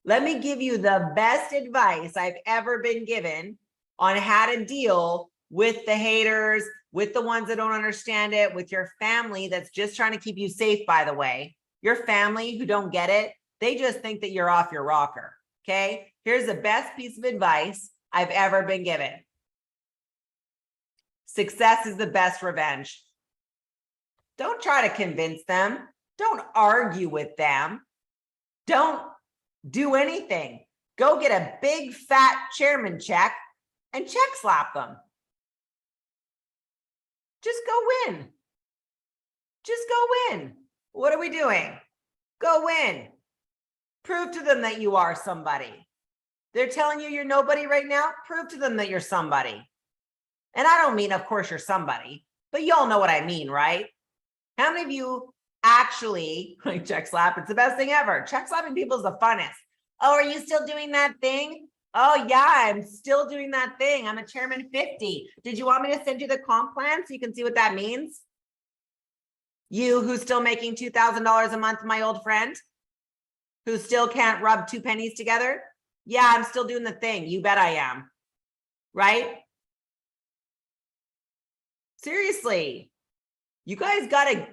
Let me give you the best advice I've ever been given on how to deal with the haters, with the ones that don't understand it, with your family that's just trying to keep you safe, by the way. Your family who don't get it, they just think that you're off your rocker, okay? Here's the best piece of advice I've ever been given. Success is the best revenge. Don't try to convince them. Don't argue with them. Don't do anything. Go get a big fat chairman check and check slap them. Just go win. Just go win. What are we doing? Go win. Prove to them that you are somebody. They're telling you you're nobody right now. Prove to them that you're somebody. And I don't mean, of course, you're somebody, but y'all know what I mean, right? How many of you actually, like check slap, it's the best thing ever. Check slapping people is the funnest. Oh, are you still doing that thing? Oh yeah, I'm still doing that thing. I'm a chairman 50. Did you want me to send you the comp plan so you can see what that means? You who's still making $2,000 a month, my old friend, who still can't rub two pennies together. Yeah, I'm still doing the thing. You bet I am. Right? Seriously. You guys gotta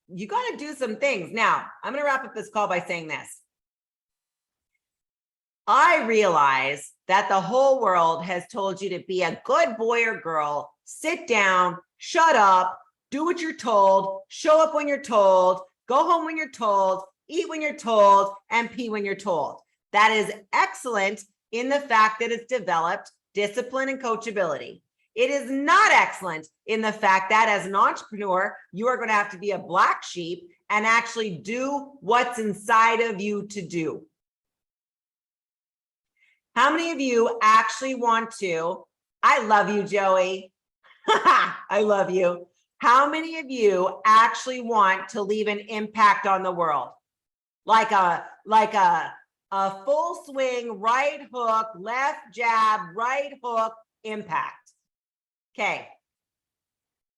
you gotta do some things. Now, I'm gonna wrap up this call by saying this. I realize that the whole world has told you to be a good boy or girl, sit down, shut up, do what you're told, show up when you're told, go home when you're told, eat when you're told, and pee when you're told. That is excellent in the fact that it's developed discipline and coachability. It is not excellent in the fact that as an entrepreneur, you are going to have to be a black sheep and actually do what's inside of you to do. How many of you actually want to? I love you, Joey. I love you. How many of you actually want to leave an impact on the world? Like a a full swing, right hook, left jab, right hook, impact. Okay.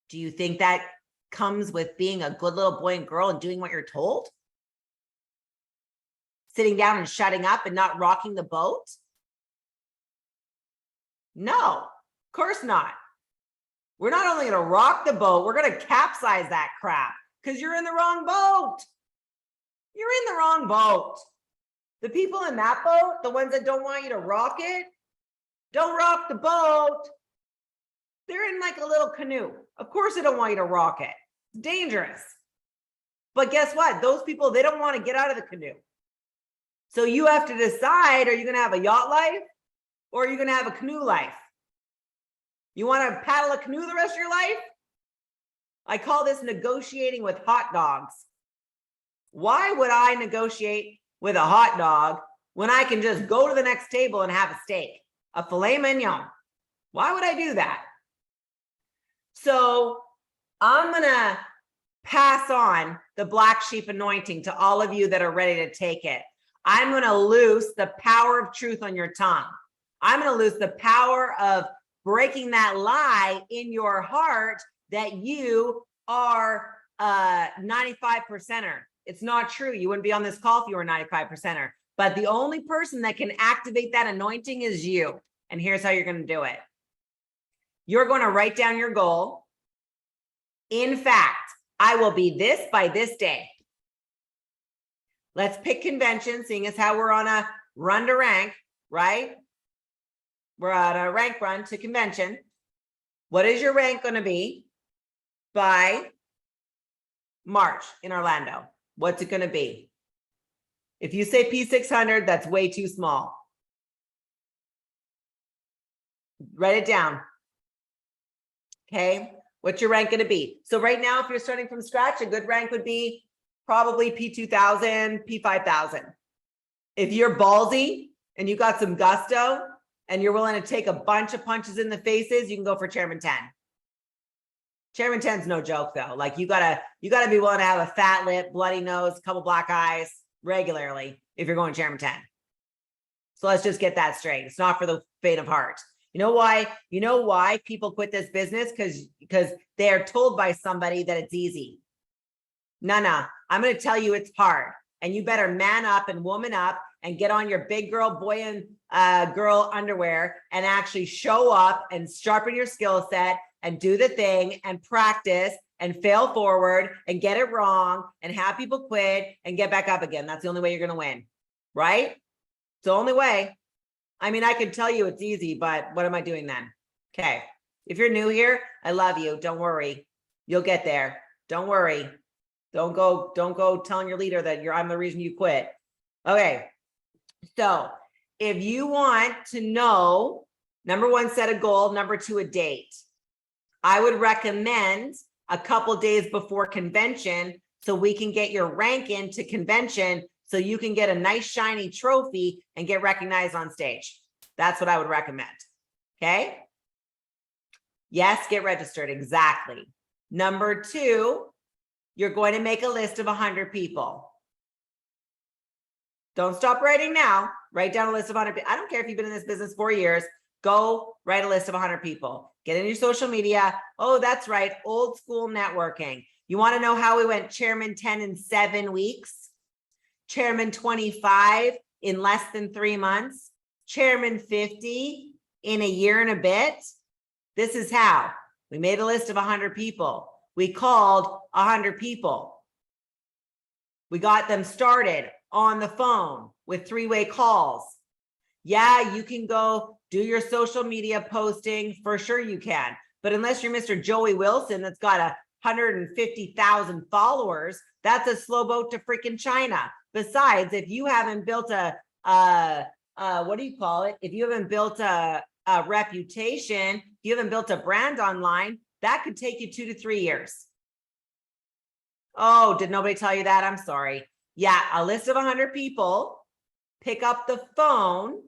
Do you think that comes with being a good little boy and girl and doing what you're told? Sitting down and shutting up and not rocking the boat? No, of course not. We're not only going to rock the boat, we're going to capsize that crap because you're in the wrong boat. You're in the wrong boat. The people in that boat, the ones that don't want you to rock it, don't rock the boat. They're in like a little canoe. Of course they don't want you to rock it. It's dangerous. But guess what? Those people, they don't want to get out of the canoe. So you have to decide, are you going to have a yacht life or are you going to have a canoe life? You want to paddle a canoe the rest of your life? I call this negotiating with hot dogs. Why would I negotiate with a hot dog when I can just go to the next table and have a steak, a filet mignon? Why would I do that? So I'm going to pass on the black sheep anointing to all of you that are ready to take it. I'm going to loose the power of truth on your tongue. I'm going to loose the power of breaking that lie in your heart that you are a 95%er. It's not true. You wouldn't be on this call if you were a 95%er. But the only person that can activate that anointing is you. And here's how you're going to do it. You're going to write down your goal. In fact, I will be this by this day. Let's pick convention, seeing as how we're on a run to rank, right? We're on a rank run to convention. What is your rank going to be by March in Orlando? What's it going to be? If you say P600, that's way too small. Write it down. Okay. What's your rank going to be? So right now, if you're starting from scratch, a good rank would be probably P2000, P5000. If you're ballsy and you got some gusto and you're willing to take a bunch of punches in the faces, you can go for Chairman 10. Chairman 10's no joke though. Like you gotta be willing to have a fat lip, bloody nose, couple black eyes regularly if you're going Chairman 10. So let's just get that straight. It's not for the faint of heart. You know why? You know why people quit this business? Because they are told by somebody that it's easy. No. I'm going to tell you it's hard. And you better man up and woman up and get on your big girl, boy and girl underwear and actually show up and sharpen your skill set and do the thing and practice and fail forward and get it wrong and have people quit and get back up again. That's the only way you're going to win, right? It's the only way. I mean, I could tell you it's easy, but what am I doing then? Okay. If you're new here, I love you. Don't worry. You'll get there. Don't worry. Don't go telling your leader that I'm the reason you quit. Okay. So if you want to know, number one, set a goal, number two, a date. I would recommend a couple days before convention so we can get your rank into convention so you can get a nice shiny trophy and get recognized on stage. That's what I would recommend. Okay. Yes, get registered. Exactly. Number two, you're going to make a list of 100 people. Don't stop writing now. Write down a list of 100 people. I don't care if you've been in this business 4 years. Go write a list of 100 people. Get in your social media. Oh, that's right. Old school networking. You want to know how we went Chairman 10 in 7 weeks? Chairman 25 in less than 3 months? Chairman 50 in a year and a bit? This is how. We made a list of 100 people. We called 100 people. We got them started on the phone with 3-way calls. Yeah, you can go do your social media posting. For sure you can. But unless you're Mr. Joey Wilson that's got 150,000 followers, that's a slow boat to freaking China. Besides, if you haven't built what do you call it? If you haven't built a reputation, if you haven't built a brand online, that could take you 2 to 3 years. Oh, did nobody tell you that? I'm sorry. Yeah, a list of 100 people, pick up the phone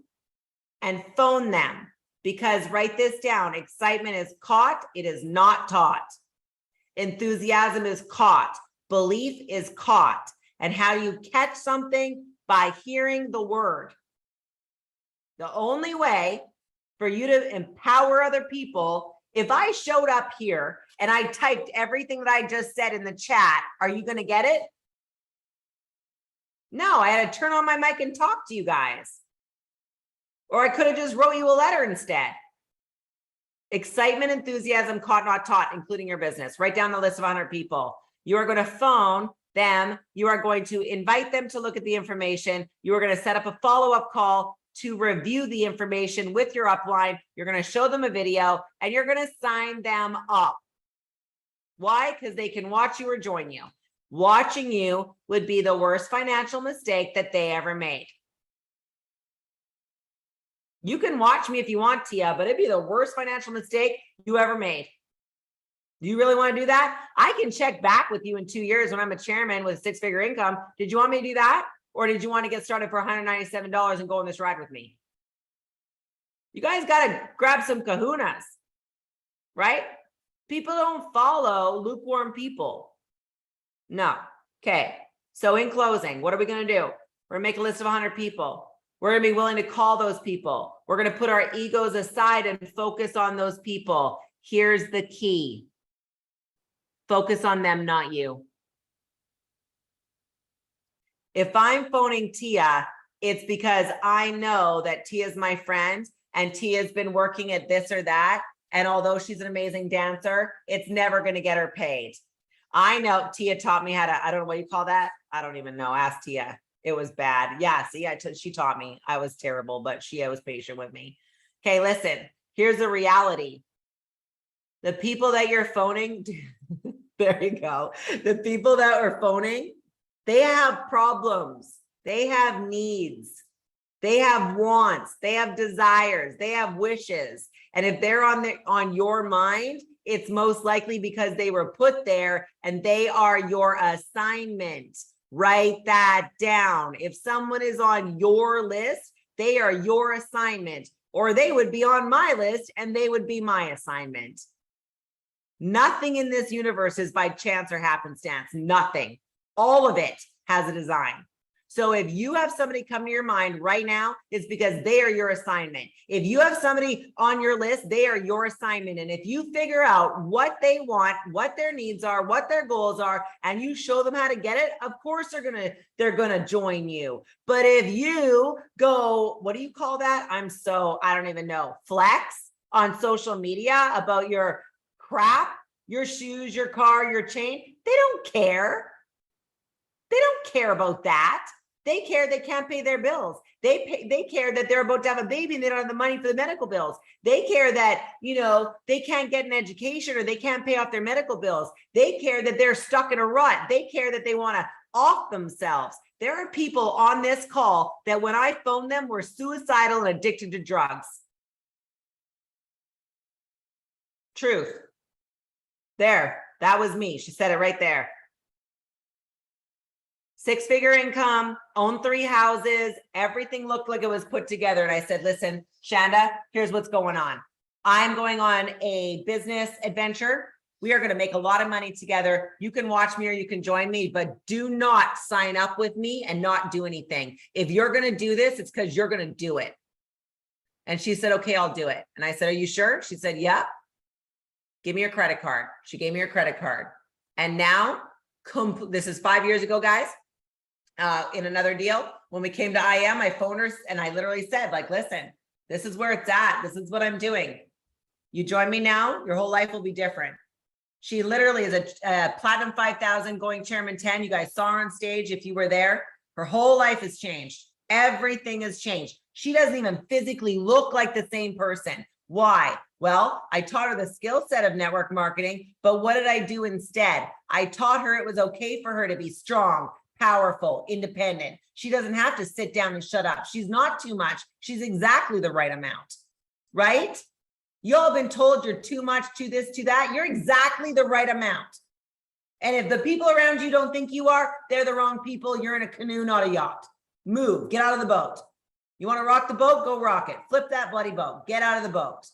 and phone them, because write this down. Excitement is caught. It is not taught. Enthusiasm is caught. Belief is caught. And how you catch something by hearing the word. The only way for you to empower other people, if I showed up here and I typed everything that I just said in the chat, are you going to get it? No, I had to turn on my mic and talk to you guys. Or I could have just wrote you a letter instead. Excitement, enthusiasm, caught, not taught, including your business. Write down the list of 100 people. You are going to phone them. You are going to invite them to look at the information. You are going to set up a follow-up call to review the information with your upline. You're going to show them a video and you're going to sign them up. Why? Because they can watch you or join you. Watching you would be the worst financial mistake that they ever made. You can watch me if you want, Tia, but it'd be the worst financial mistake you ever made. Do you really want to do that? I can check back with you in 2 years when I'm a chairman with 6-figure income. Did you want me to do that? Or did you want to get started for $197 and go on this ride with me? You guys got to grab some kahunas, right? People don't follow lukewarm people. No. Okay. So in closing, what are we going to do? We're going to make a list of 100 people. We're going to be willing to call those people. We're going to put our egos aside and focus on those people. Here's the key. Focus on them, not you. If I'm phoning Tia, it's because I know that Tia's my friend and Tia's been working at this or that. And although she's an amazing dancer, it's never going to get her paid. I know Tia taught me how to, I don't know what you call that. I don't even know. Ask Tia. It was bad. Yeah, see, she taught me. I was terrible, but she was patient with me. Okay, listen, here's the reality. The people that you're phoning, there you go. The people that are phoning, they have problems. They have needs. They have wants. They have desires. They have wishes. And if they're on your mind, it's most likely because they were put there and they are your assignment. Write that down. If someone is on your list, they are your assignment, or they would be on my list and they would be my assignment. Nothing in this universe is by chance or happenstance. Nothing. All of it has a design. So if you have somebody come to your mind right now, it's because they are your assignment. If you have somebody on your list, they are your assignment. And if you figure out what they want, what their needs are, what their goals are, and you show them how to get it, of course they're gonna join you. But if you go, what do you call that? I don't even know, flex on social media about your crap, your shoes, your car, your chain, they don't care. They don't care about that. They care they can't pay their bills. They care that they're about to have a baby and they don't have the money for the medical bills. They care that, they can't get an education or they can't pay off their medical bills. They care that they're stuck in a rut. They care that they want to off themselves. There are people on this call that when I phone them were suicidal and addicted to drugs. Truth. There, that was me. She said it right there. 6-figure income, own 3 houses, everything looked like it was put together. And I said, listen, Shanda, here's what's going on. I'm going on a business adventure. We are going to make a lot of money together. You can watch me or you can join me, but do not sign up with me and not do anything. If you're going to do this, it's because you're going to do it. And she said, okay, I'll do it. And I said, are you sure? She said, yep. Give me your credit card. She gave me her credit card. And now, this is 5 years ago, guys. In another deal, when we came to IM, I phoned her and I literally said, like, listen, this is where it's at. This is what I'm doing. You join me now, your whole life will be different. She literally is a Platinum 5000 going Chairman 10. You guys saw her on stage if you were there. Her whole life has changed. Everything has changed. She doesn't even physically look like the same person. Why? Well, I taught her the skill set of network marketing, but what did I do instead? I taught her it was okay for her to be strong, powerful, independent. She doesn't have to sit down and shut up. She's not too much. She's exactly the right amount, right? You all have been told you're too much, to this, to that. You're exactly the right amount. And if the people around you don't think you are, they're the wrong people. You're in a canoe, not a yacht. Move, get out of the boat. You want to rock the boat? Go rock it. Flip that bloody boat. Get out of the boat.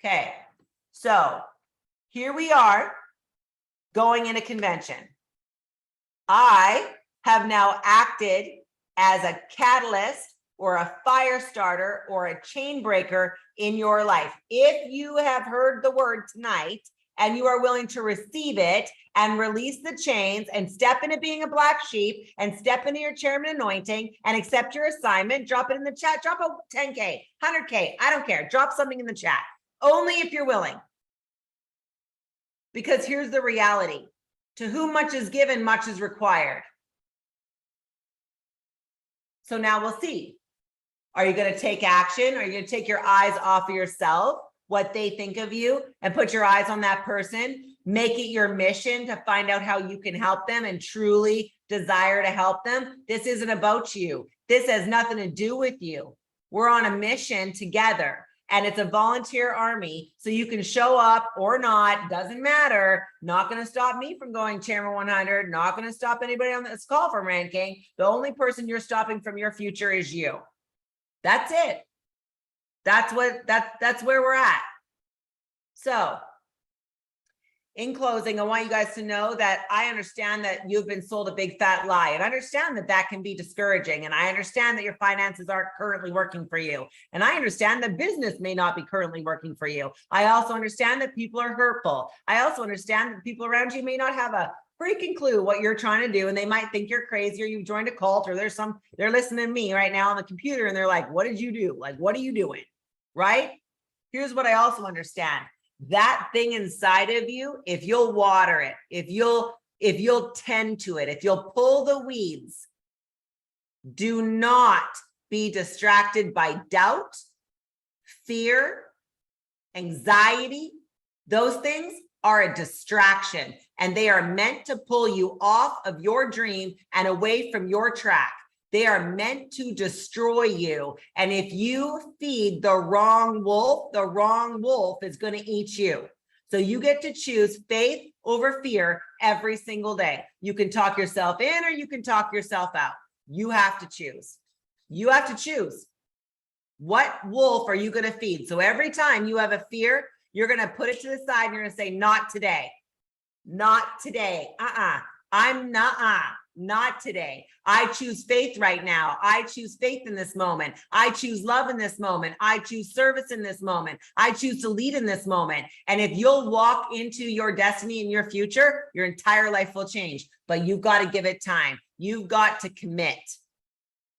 Okay. So here we are going in a convention. I have now acted as a catalyst or a fire starter or a chain breaker in your life. If you have heard the word tonight and you are willing to receive it and release the chains and step into being a black sheep and step into your chairman anointing and accept your assignment, drop it in the chat, drop a 10K, 100K, I don't care. Drop something in the chat, only if you're willing. Because here's the reality. To whom much is given, much is required. So now we'll see. Are you going to take action? Are you going to take your eyes off of yourself, what they think of you, and put your eyes on that person? Make it your mission to find out how you can help them and truly desire to help them. This isn't about you. This has nothing to do with you. We're on a mission together, and it's a volunteer army. So you can show up or not, doesn't matter. Not going to stop me from going Chairman 100. Not going to stop anybody on this call from ranking. The only person you're stopping from your future is you. That's it. That's where we're at. So in closing, I want you guys to know that I understand that you've been sold a big fat lie, and I understand that that can be discouraging. And I understand that your finances aren't currently working for you. And I understand that business may not be currently working for you. I also understand that people are hurtful. I also understand that people around you may not have a freaking clue what you're trying to do, and they might think you're crazy, or you've joined a cult, or they're listening to me right now on the computer and they're like, what did you do? Like, what are you doing? Right? Here's what I also understand. That thing inside of you, if you'll water it, if you'll tend to it, if you'll pull the weeds, do not be distracted by doubt, fear, anxiety. Those things are a distraction, and they are meant to pull you off of your dream and away from your track. They are meant to destroy you. And if you feed the wrong wolf is going to eat you. So you get to choose faith over fear every single day. You can talk yourself in or you can talk yourself out. You have to choose. You have to choose. What wolf are you going to feed? So every time you have a fear, you're going to put it to the side and you're going to say, not today. Not today. Not today. I choose faith right now. I choose faith in this moment. I choose love in this moment. I choose service in this moment. I choose to lead in this moment. And if you'll walk into your destiny and your future, your entire life will change. But you've got to give it time. You've got to commit.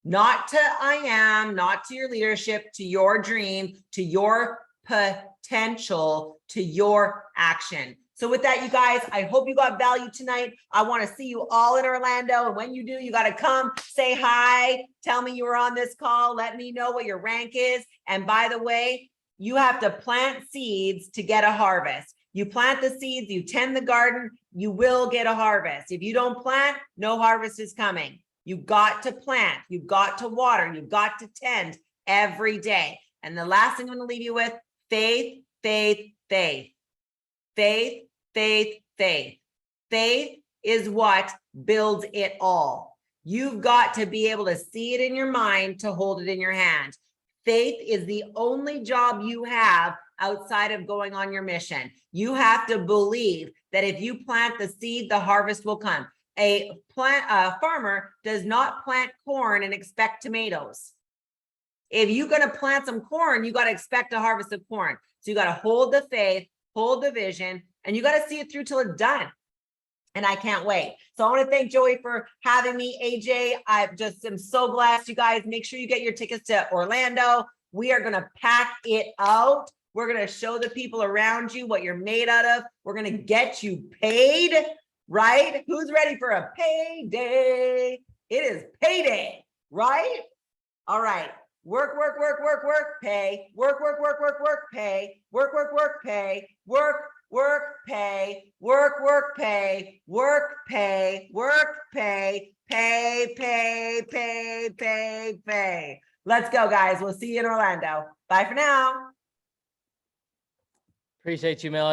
Not to I am, not to your leadership, to your dream, to your potential, to your action. So with that, you guys, I hope you got value tonight. I want to see you all in Orlando. And when you do, you got to come say hi. Tell me you were on this call. Let me know what your rank is. And by the way, you have to plant seeds to get a harvest. You plant the seeds, you tend the garden, you will get a harvest. If you don't plant, no harvest is coming. You've got to plant, you've got to water, you've got to tend every day. And the last thing I'm going to leave you with, faith, faith, faith. Faith, faith, faith. Faith is what builds it all. You've got to be able to see it in your mind to hold it in your hand. Faith is the only job you have outside of going on your mission. You have to believe that if you plant the seed, the harvest will come. A farmer does not plant corn and expect tomatoes. If you're going to plant some corn, you got to expect a harvest of corn. So you got to hold the faith, hold the vision, and you got to see it through till it's done. And I can't wait. So I want to thank Joey for having me. AJ, I just am so blessed. You guys, make sure you get your tickets to Orlando. We are going to pack it out. We're going to show the people around you what you're made out of. We're going to get you paid, right? Who's ready for a payday? It is payday, right? All right. Work, work, work, work, work, pay. Work, work, work, work, work, pay. Work, work, work, pay. Work, work, pay. Work, work, pay. Work, pay. Work, pay. Pay, pay, pay, pay, pay. Let's go, guys. We'll see you in Orlando. Bye for now. Appreciate you, Melanie.